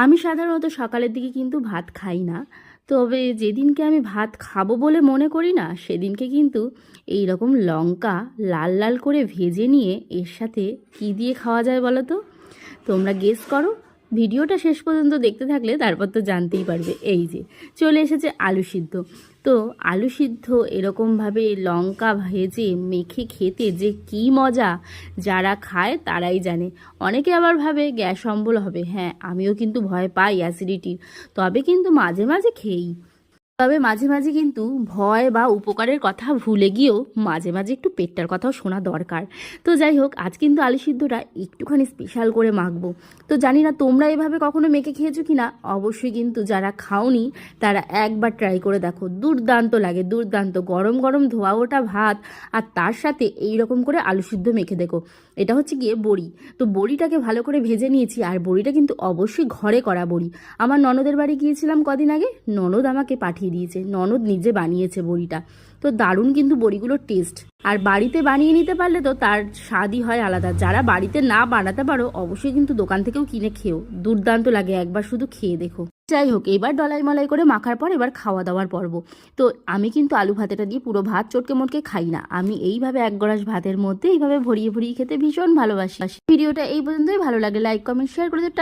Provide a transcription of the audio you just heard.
আমি সাধারণত সকালের দিকে কিন্তু ভাত খাই না, তবে যেদিনকে আমি ভাত খাবো বলে মনে করি না সেদিনকে কিন্তু এই রকম লঙ্কা লাল লাল করে ভেজে নিয়ে এর সাথে কী দিয়ে খাওয়া যায় বলো তো? তোমরা গেস করো। ভিডিওটা শেষ পর্যন্ত দেখতে থাকলে তারপর তো জানতেই পারবে। এই যে চলে এসেছে আলু সিদ্ধ। তো আলু সিদ্ধ এরকমভাবে লঙ্কা ভেজে মেখে খেতে যে কী মজা, যারা খায় তারাই জানে। অনেকে আবার ভাবে গ্যাস অম্বল হবে। হ্যাঁ, আমিও কিন্তু ভয় পাই অ্যাসিডিটির, তবে কিন্তু মাঝে মাঝে খেয়েই। তবে মাঝে মাঝে কিন্তু ভয় বা উপকারের কথা ভুলে গিয়েও মাঝে মাঝে একটু পেটটার কথাও শোনা দরকার। তো যাই হোক, আজ কিন্তু আলু সিদ্ধটা একটুখানি স্পেশাল করে মাখবো। তো জানি না তোমরা এভাবে কখনো মেখে খেয়েছো কি না, অবশ্যই কিন্তু যারা খাওনি তারা একবার ট্রাই করে দেখো। দুর্দান্ত লাগে, দুর্দান্ত। গরম গরম ধোয়া ওঠা ভাত আর তার সাথে এই রকম করে আলু সিদ্ধ মেখে দেখো। এটা হচ্ছে গিয়ে বড়ি। তো বড়িটাকে ভালো করে ভেজে নিয়েছি, আর বড়িটা কিন্তু অবশ্যই ঘরে করা বড়ি। আমার ননদের বাড়ি গিয়েছিলাম কদিন আগে, ননদ আমাকে পাঠিয়ে দিয়েছে, ননদ নিজে বানিয়েছে বড়িটা। তো দারুণ কিন্তু বড়িগুলোর টেস্ট। আর বাড়িতে বানিয়ে নিতে পারলে তো তার স্বাদই হয় আলাদা। যারা বাড়িতে না বানাতে পারো অবশ্যই কিন্তু দোকান থেকেও কিনে খেও, দুর্দান্ত লাগে, একবার শুধু খেয়ে দেখো। যাই হোক, এবার ডলাই মলাই করে মাখার পর এবার খাওয়া দাওয়ার পর্ব। তো আমি কিন্তু আলু ভাতেটা দিয়ে পুরো ভাত চটকে মোটকে খাই না, আমি এইভাবে এক গ্লাস ভাতের মধ্যে এইভাবে ভরিয়ে ভরিয়ে খেতে ভীষণ ভালোবাসি। ভিডিওটা এই পর্যন্তই। ভালো লাগে লাইক কমেন্ট শেয়ার করে দিও।